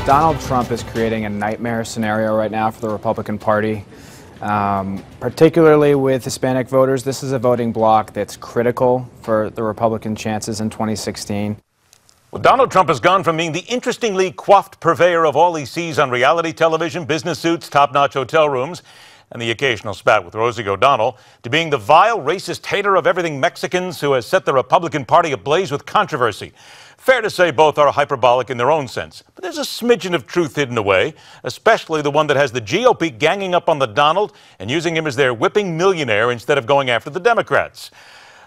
Donald Trump is creating a nightmare scenario right now for the Republican Party, particularly with Hispanic voters. This is a voting bloc that's critical for the Republican chances in 2016. Well, Donald Trump has gone from being the interestingly coiffed purveyor of all he sees on reality television, business suits, top-notch hotel rooms, and the occasional spat with Rosie O'Donnell, to being the vile, racist hater of everything Mexicans who has set the Republican Party ablaze with controversy. Fair to say both are hyperbolic in their own sense, but there's a smidgen of truth hidden away, especially the one that has the GOP ganging up on the Donald and using him as their whipping millionaire instead of going after the Democrats.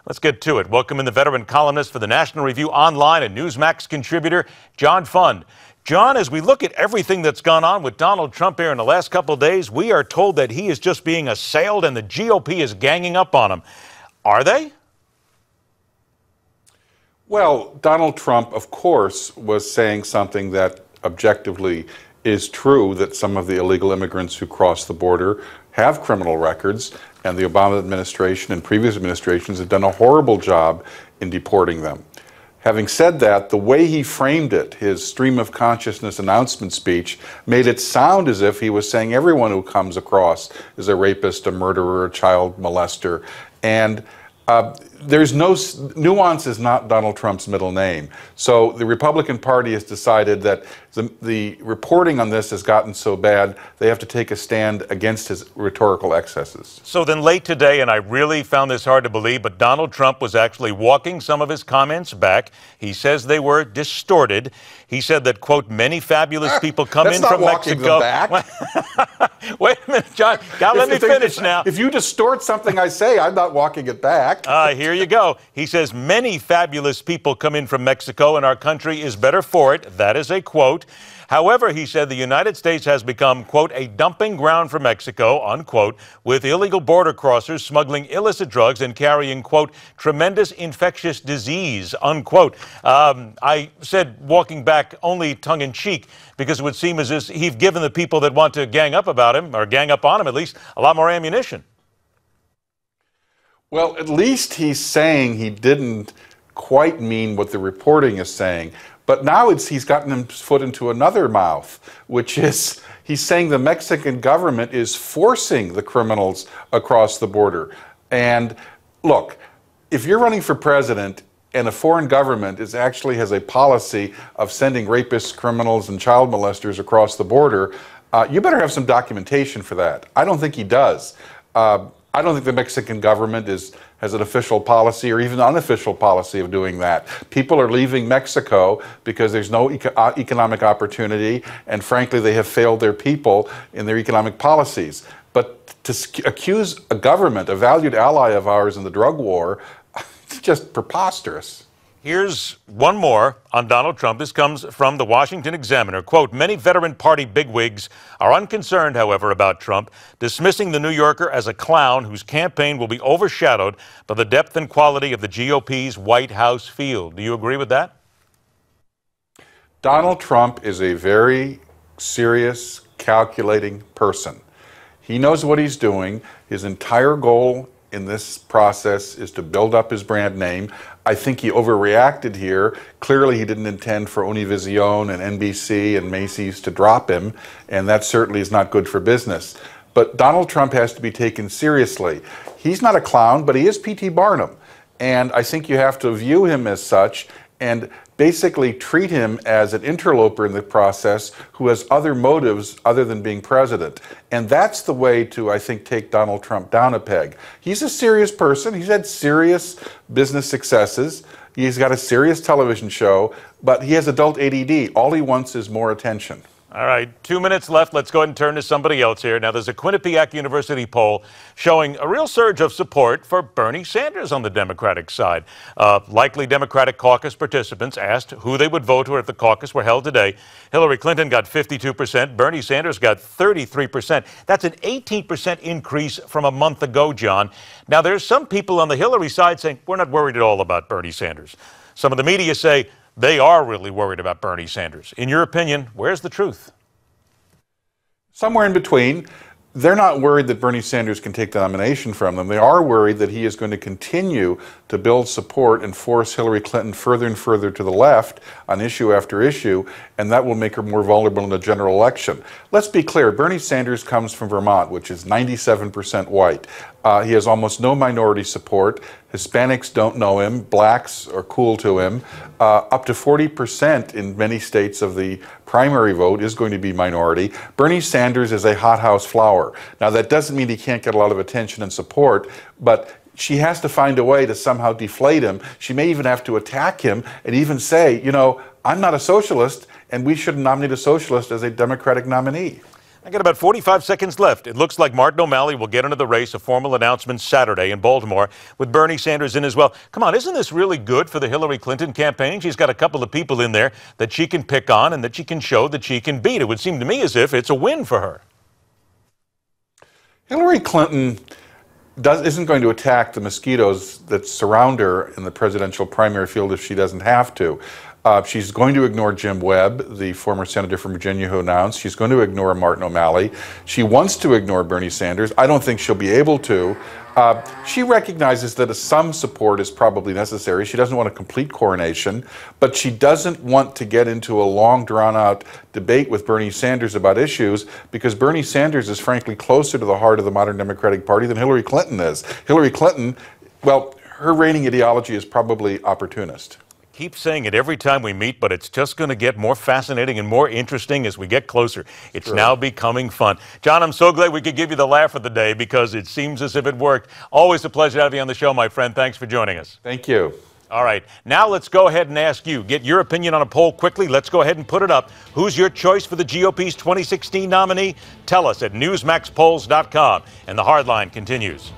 Let's get to it. Welcome in the veteran columnist for the National Review Online and Newsmax contributor, John Fund. John, as we look at everything that's gone on with Donald Trump here in the last couple of days, we are told that he is just being assailed and the GOP is ganging up on him. Are they? Well, Donald Trump, of course, was saying something that objectively is true, that some of the illegal immigrants who cross the border have criminal records, and the Obama administration and previous administrations have done a horrible job in deporting them. Having said that, the way he framed it, his stream of consciousness announcement speech, made it sound as if he was saying everyone who comes across is a rapist, a murderer, a child molester, and there's no nuance is not Donald Trump's middle name. So the Republican Party has decided that the reporting on this has gotten so bad they have to take a stand against his rhetorical excesses. So then late today, and I really found this hard to believe, but Donald Trump was actually walking some of his comments back. He says they were distorted. He said that, quote, many fabulous people come in from Mexico. Back. Wait a minute, John. Let me finish now. If you distort something I say, I'm not walking it back. Here you go. He says many fabulous people come in from Mexico and our country is better for it. That is a quote. However, he said the United States has become, quote, a dumping ground for Mexico, unquote, with illegal border crossers smuggling illicit drugs and carrying, quote, tremendous infectious disease, unquote. I said walking back only tongue in cheek because it would seem as if he's given the people that want to gang up about him, or gang up on him at least, a lot more ammunition. Well, at least he's saying he didn't quite mean what the reporting is saying. But now he's gotten his foot into another mouth, which is he's saying the Mexican government is forcing the criminals across the border. And look, if you're running for president and a foreign government actually has a policy of sending rapists, criminals, and child molesters across the border, you better have some documentation for that. I don't think he does. I don't think the Mexican government has an official policy or even unofficial policy of doing that. People are leaving Mexico because there's no economic opportunity, and frankly, they have failed their people in their economic policies. But to accuse a government, a valued ally of ours in the drug war, it's just preposterous. Here's one more on Donald Trump. This comes from the Washington Examiner. Quote, many veteran party bigwigs are unconcerned, however, about Trump, dismissing the New Yorker as a clown whose campaign will be overshadowed by the depth and quality of the GOP's White House field. Do you agree with that? Donald Trump is a very serious, calculating person. He knows what he's doing. His entire goal in this process is to build up his brand name. I think he overreacted here. Clearly, he didn't intend for Univision and NBC and Macy's to drop him, and that certainly is not good for business. But Donald Trump has to be taken seriously. He's not a clown, but he is P.T. Barnum, and I think you have to view him as such and basically treat him as an interloper in the process who has other motives other than being president. And that's the way to, I think, take Donald Trump down a peg. He's a serious person. He's had serious business successes. He's got a serious television show, but he has adult ADD. All he wants is more attention. All right, 2 minutes left. Let's go ahead and turn to somebody else here. Now, there's a Quinnipiac University poll showing a real surge of support for Bernie Sanders on the Democratic side. Likely Democratic caucus participants asked who they would vote for if the caucus were held today. Hillary Clinton got 52%. Bernie Sanders got 33%. That's an 18% increase from a month ago, John. Now, there's some people on the Hillary side saying, we're not worried at all about Bernie Sanders. Some of the media say, they are really worried about Bernie Sanders. In your opinion, where's the truth? Somewhere in between. they're not worried that Bernie Sanders can take the nomination from them. They are worried that he is going to continue to build support and force Hillary Clinton further and further to the left on issue after issue, and that will make her more vulnerable in the general election. Let's be clear, Bernie Sanders comes from Vermont, which is 97% white. He has almost no minority support. Hispanics don't know him. Blacks are cool to him. Up to 40% in many states of the primary vote is going to be minority. Bernie Sanders is a hothouse flower. Now, that doesn't mean he can't get a lot of attention and support, but she has to find a way to somehow deflate him. She may even have to attack him and even say, you know, I'm not a socialist, and we shouldn't nominate a socialist as a Democratic nominee. I got about 45 seconds left. It looks like Martin O'Malley will get into the race, a formal announcement Saturday in Baltimore, with Bernie Sanders in as well. Come on, isn't this really good for the Hillary Clinton campaign? She's got a couple of people in there that she can pick on and that she can show that she can beat. It would seem to me as if it's a win for her. Hillary Clinton isn't going to attack the mosquitoes that surround her in the presidential primary field if she doesn't have to. She's going to ignore Jim Webb, the former senator from Virginia who announced. She's going to ignore Martin O'Malley. She wants to ignore Bernie Sanders. I don't think she'll be able to. She recognizes that some support is probably necessary. She doesn't want a complete coronation, but she doesn't want to get into a long, drawn-out debate with Bernie Sanders about issues, because Bernie Sanders is frankly closer to the heart of the modern Democratic Party than Hillary Clinton is. Hillary Clinton, well, her reigning ideology is probably opportunist. Keep saying it every time we meet, but it's just going to get more fascinating and more interesting as we get closer. It's now becoming fun. John, I'm so glad we could give you the laugh of the day, because it seems as if it worked. Always a pleasure to have you on the show, my friend. Thanks for joining us. Thank you. All right, now let's go ahead and ask you. Get your opinion on a poll quickly. Let's go ahead and put it up. Who's your choice for the GOP's 2016 nominee? Tell us at newsmaxpolls.com. And the hard line continues.